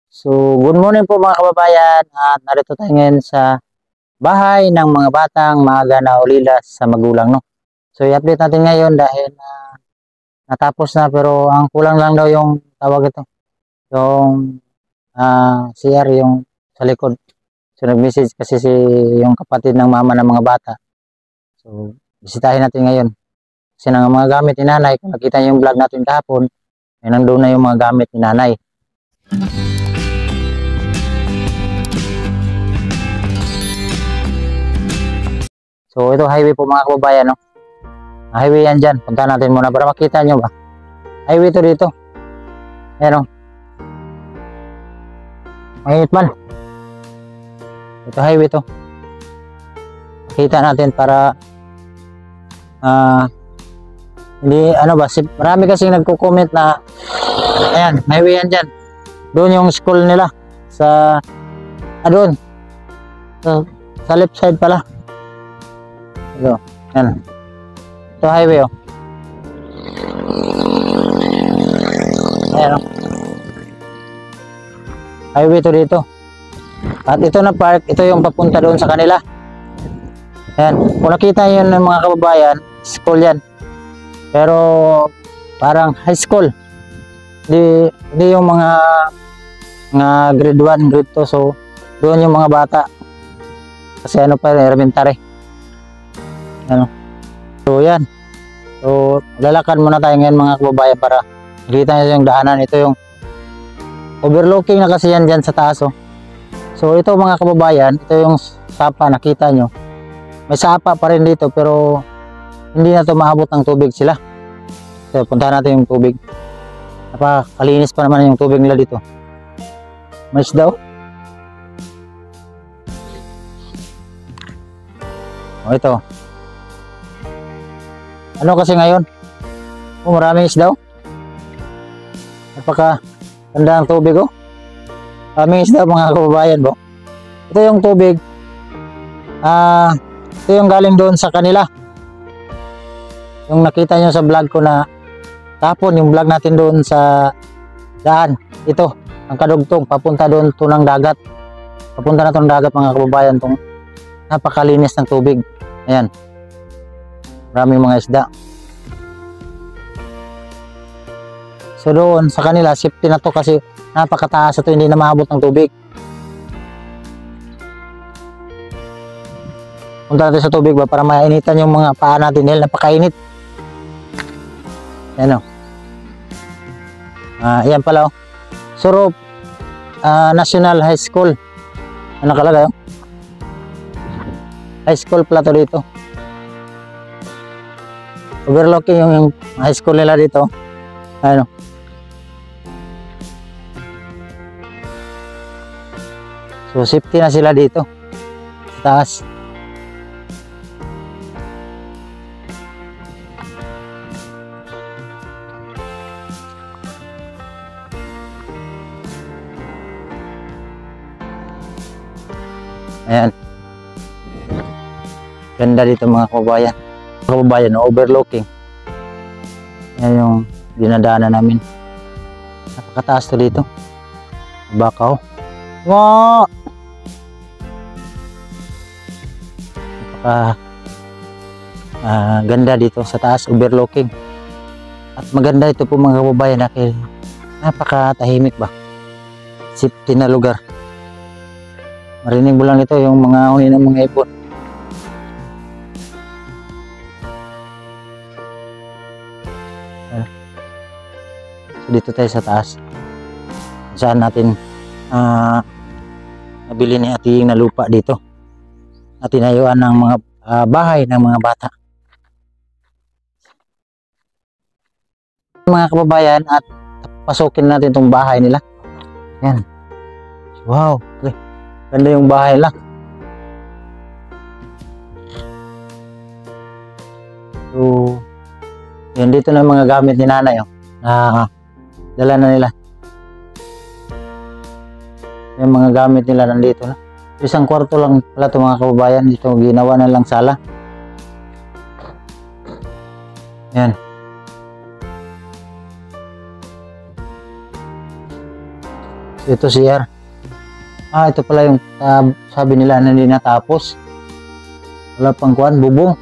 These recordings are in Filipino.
So, good morning po mga kababayan at narito tayo ngayon sa bahay ng mga batang maaga na ulila sa magulang, no? So, i-update natin ngayon dahil natapos na pero ang kulang lang daw yung tawag ito, yung CR yung sa likod. So, nag-message kasi yung kapatid ng mama ng mga bata. So, bisitahin natin ngayon. Kasi ng mga gamit ni nanay, kung nakita niyo yung vlog natin kahapon, ay nandun na yung mga gamit ni nanay. So ito highway po mga kababayan, no? Highway yan dyan. Punta natin muna para makita nyo ba. Highway to dito. Ayan, no? Mainit man. Ito highway to. Makita natin para hindi ano ba. Marami kasing nagko-comment na ayan, highway yan dyan. Doon yung school nila. Doon. Sa left side pala. Ito, yan. Ito highway, oh. Ayan, oh. Highway to dito. At ito na park, ito yung papunta doon sa kanila. Ayan. Kung nakita nyo ng mga kababayan, school yan. Pero parang high school. Hindi yung mga grade 1, grade 2. So, doon yung mga bata. Kasi ano pa, elementary. Ano. So yan. So lalakad muna tayo ngayon mga kababayan para makita nyo yung daanan. Ito yung overlooking na kasi yan dyan sa taas, oh. So ito mga kababayan, ito yung sapa, nakita nyo. May sapa pa rin dito pero hindi na ito maabot ng tubig sila. So puntahan natin yung tubig. Napakalinis pa naman yung tubig nila dito. Mais daw. Oh, ito. Ano kasi ngayon? Oh, maraming isda. Napaka ganda ang tubig, oh. Maraming isda mga kababayan, bo. Ito yung tubig. Ito yung galing doon sa kanila. Yung nakita nyo sa vlog ko na tapon, yung vlog natin doon sa daan. Ito, ang kadugtong, papunta doon to ng dagat. Papunta na to ng dagat mga kababayan. Tong napakalinis ng tubig. Ayan. Maraming mga isda. So doon sa kanila, safety na to kasi napakataas ito, hindi na maabot ng tubig. Punta natin sa tubig ba para mainitan yung mga paa natin dahil napakainit. Ayan, o. Ayan pala, o. Surup National High School. Ano nakalagay, o? High school pala to dito. Overlooking yung high school nila dito. Ano? So safety na sila dito sa taas. Ayan. Ganda dito mga kababayan. Kababayan, overlooking. Yan yung dinadaanan namin. Napakataas to dito. Bakaw. Wow! Ganda dito sa taas, overlooking. At maganda ito po mga kababayan dahil napakatahimik ba. Safety na lugar. Marinig mo lang ito yung mga huni ng mga ibon. Dito tayo sa taas saan natin nabili ni ating na lupa dito at tinayuan ng mga bahay ng mga bata mga kababayan at pasukin natin itong bahay nila. Yan. Wow, okay. Ganda yung bahay lang. So yan, dito na mga gamit ni nanay, oh, na dala na nila. Yung mga gamit nila nandito na. Isang kwarto lang pala ito mga kababayan. Dito ginawa na lang sala. Yan. So Ito CR. Ito pala yung sabi nila na hindi natapos. Wala pang kuhan, bubong.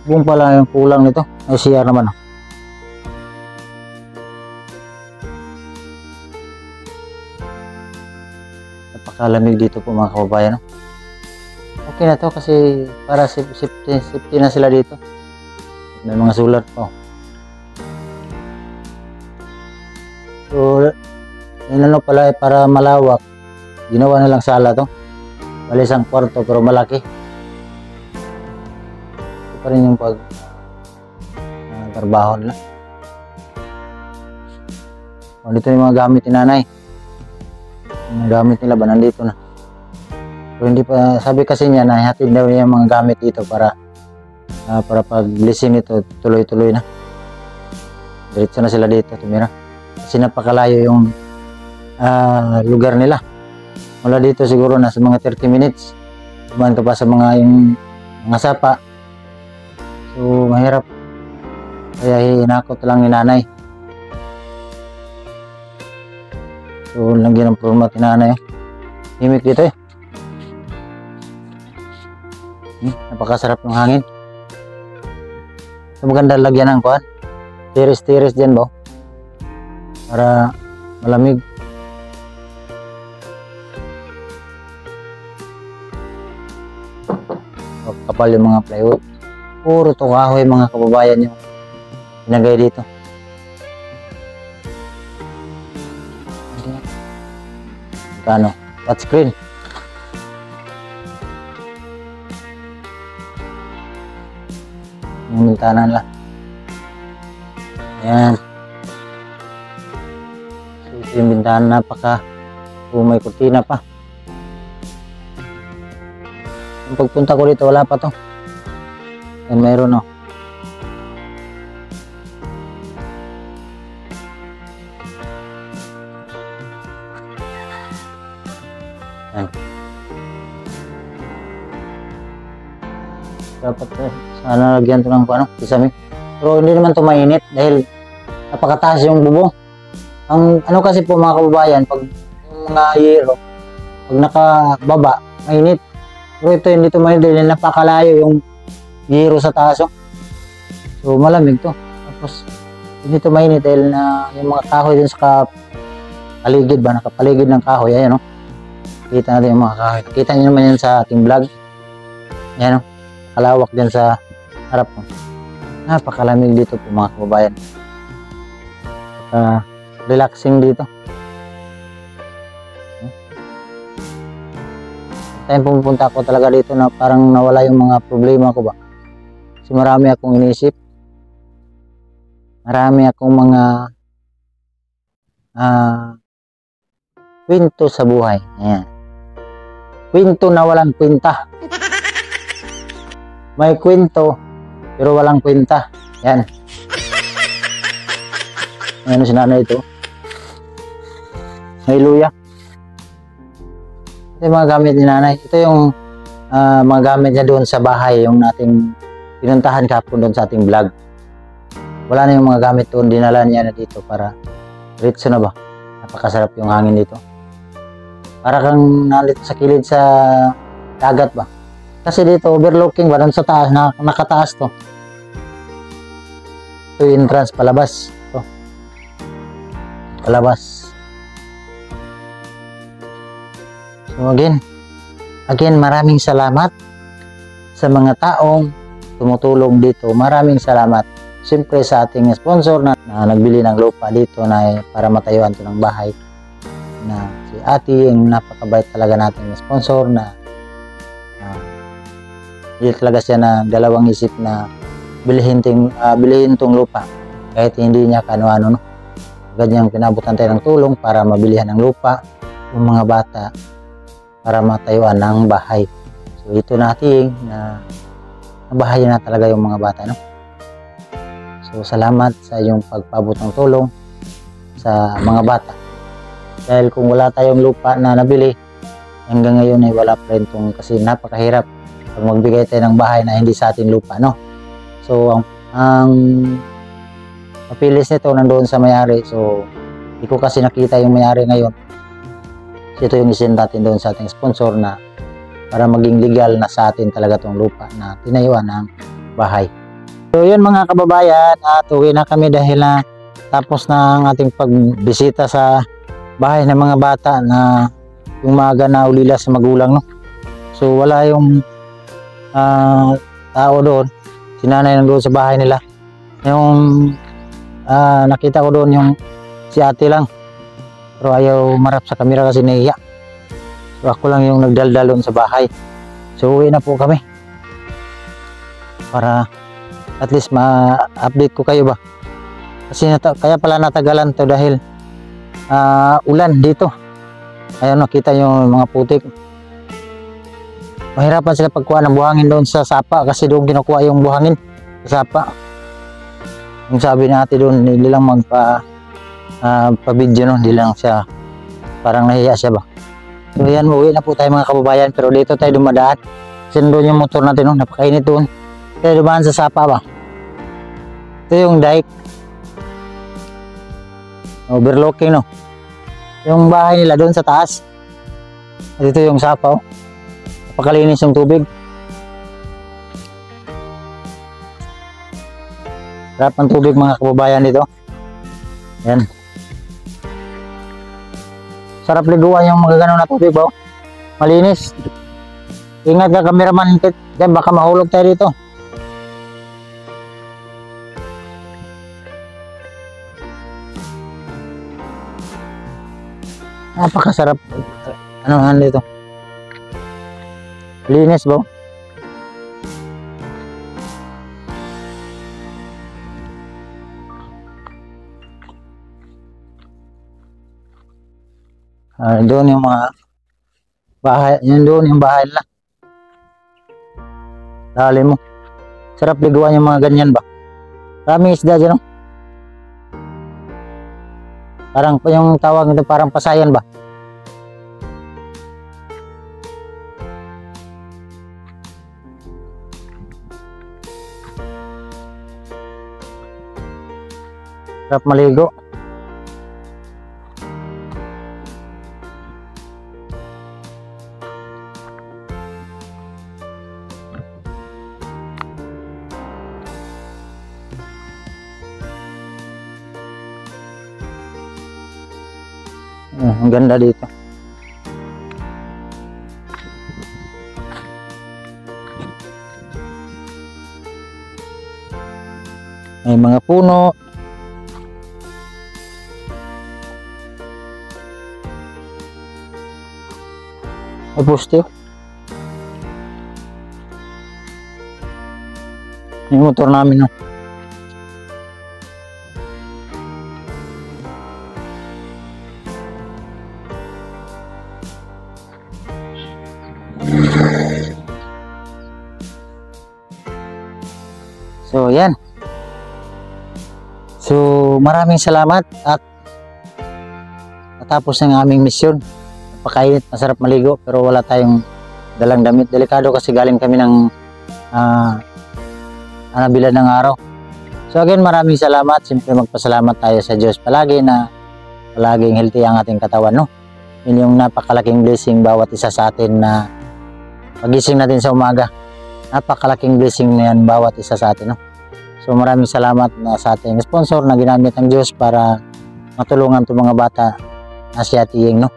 Bubong pala yung kulang nito. Ay CR naman. Napakalamig dito po mga kababayan. Okay na to kasi para safety na sila dito. May mga sulat po. So, yun ano pala para malawak. Ginawa na lang sala to. Bali isang kwarto pero malaki. Ito pa rin yung trabaho nila. Dito yung mga gamit ni nanay. Yung gamit nila ba nandito na. Pero hindi pa, sabi kasi niya na hatid daw niya yung mga gamit dito para pag-lising nito tuloy-tuloy na. Diretso na sila dito tumira. Kasi napakalayo yung lugar nila. Mula dito siguro nasa mga 30 minutes. Dumaan ka pa sa mga sapa. So mahirap. Kaya hinakot lang ni nanay. So lagyan ng format ni nanay. Himik dito eh. Napakasarap ng hangin. So maganda lagyan ng kuhan. Tiris-tiris dyan ba? Para malamig. Kapal yung mga plywood. Puro to kahoy mga kababayan yung pinagay dito. Kano? Touchscreen. Yung bintanan lang. Ayan. So, ito yung bintana may kurtina pa. Yung pagpunta ko dito wala pa to. Yan mayroon oh. Yan. Dapat sana lagyan to ng kisame. Pero hindi naman to mainit dahil napakataas yung bubong. Ang kasi po mga kababayan, pag yung mga yero, pag nakababa, mainit. Pero ito hindi to mainit dahil napakalayo yung yero sa taas. So malamig to. Tapos hindi to mainit dahil yung mga kahoy din sa paligid ba, nakapaligid ng kahoy. Ayan kita natin yung mga kahoy. Kita nyo naman yan sa ating vlog. Ayan kalawak dyan sa harap mo. Napakalamig dito po mga kababayan. Relaxing dito. Time pumunta ako talaga dito na parang nawala yung mga problema ko ba. Kasi marami akong inisip. Marami akong mga kwento sa buhay. Ayan. Kwento na walang kwenta. May kwento pero walang kwenta. Yan. Ano si nanay ito? May luya. Ito yung mga gamit ni nanay. Ito yung mga gamit niya doon sa bahay. Yung nating pinuntahan kapon doon sa ating vlog. Wala na yung mga gamit doon. Dinala niya na dito para diretso na ba? Napakasarap yung hangin dito. Para kang nalito sa kilid sa dagat ba? Kasi dito overlooking ba? Doon sa taas. Nakataas to. Ito yung entrance palabas. Ito. Palabas. So again, maraming salamat sa mga taong tumutulong dito. Maraming salamat. Siyempre sa ating sponsor na nagbili ng lupa dito na para matayuan to ng bahay. Na si Ate, yung napakabait talaga nating sponsor na hindi talaga siya na dalawang isip na bilhin tong lupa. Kahit hindi niya kano-ano. Ganyang pinabutan tayo ng tulong para mabilihan ng lupa yung mga bata para matayuan ng bahay. So ito natin na bahay na talaga yung mga bata, no? So salamat sa iyong pagpabot ng tulong sa mga bata. Dahil kung wala tayong lupa na nabili, hanggang ngayon ay wala pa rin kasi napakahirap pag magbigay tayo ng bahay na hindi sa ating lupa, no? So ang mapilis nito nandoon sa may-ari. So hindi ko kasi nakita yung may-ari ngayon. So, ito yung isend natin doon sa ating sponsor na para maging legal na sa atin talaga tong lupa na tinayuan ng bahay. So yun mga kababayan, at uwi na kami dahil na tapos na ang ating pagbisita sa bahay ng mga bata na yung maaga na ulila sa magulang, no? So wala yung tao doon, si nanay nang doon sa bahay nila. Yung nakita ko doon yung si ate lang, pero ayaw marap sa camera kasi nahiya. So ako lang yung nagdaldal doon sa bahay. So uwi na po kami para at least ma-update ko kayo ba, kasi kaya pala natagalan to dahil ulan dito. Ayun, nakita yung mga putik. Mahirapan sila pagkuha ng buhangin doon sa sapa kasi doon kinukuha yung buhangin sa sapa. Yung sabi natin doon, hindi lang pa-video, no? Hindi lang siya, parang nahiya siya ba. So yan, uwi na po tayo mga kababayan, pero dito tayo dumadaan. Kasi doon yung motor natin, no? Napakainit doon. Tayo dumaan sa sapa ba. Ito yung dike. Overlooking, no? Yung bahay nila doon sa taas. At ito yung sapa, oh. Napakalinis yung tubig. Sarap ng tubig mga kababayan dito. Yan. Sarap liguan yung mga ganun na tubig, ba? Malinis. Ingat ka cameraman, dyan baka mahulog tayo dito. Napakasarap. Ano dito? Linis, ba? Doon yung mga bahay, yun doon yung bahay nila. Dali mo. Sarap liguan yung mga ganyan ba. Maraming isda dyan, no? Parang yung tawag nito parang pasayan ba. Sarap maligo. Ang ganda dito. May mga puno. May poste. Yung motor namin, no? So yan. So maraming salamat at natapos ng aming misyon. Napakainit, masarap maligo pero wala tayong dalang damit. Delikado kasi galing kami ng bilad ng araw. So again, maraming salamat. Siyempre magpasalamat tayo sa Diyos palagi na palaging healthy ang ating katawan, no? Yun yung napakalaking blessing bawat isa sa atin na pagising natin sa umaga. Napakalaking blessing na yan bawat isa sa atin, no? So maraming salamat na sa ating sponsor na ginamit ng Diyos para matulungan itong mga bata na si Ate Ying, no?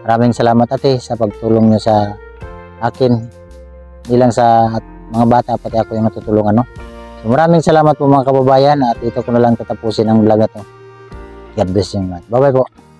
Maraming salamat ate sa pagtulong niyo sa akin. Hindi lang sa mga bata, pati ako yung natutulungan, no? So maraming salamat po mga kababayan at ito ko na lang tatapusin ang vlog na to. God bless you. Bye bye po.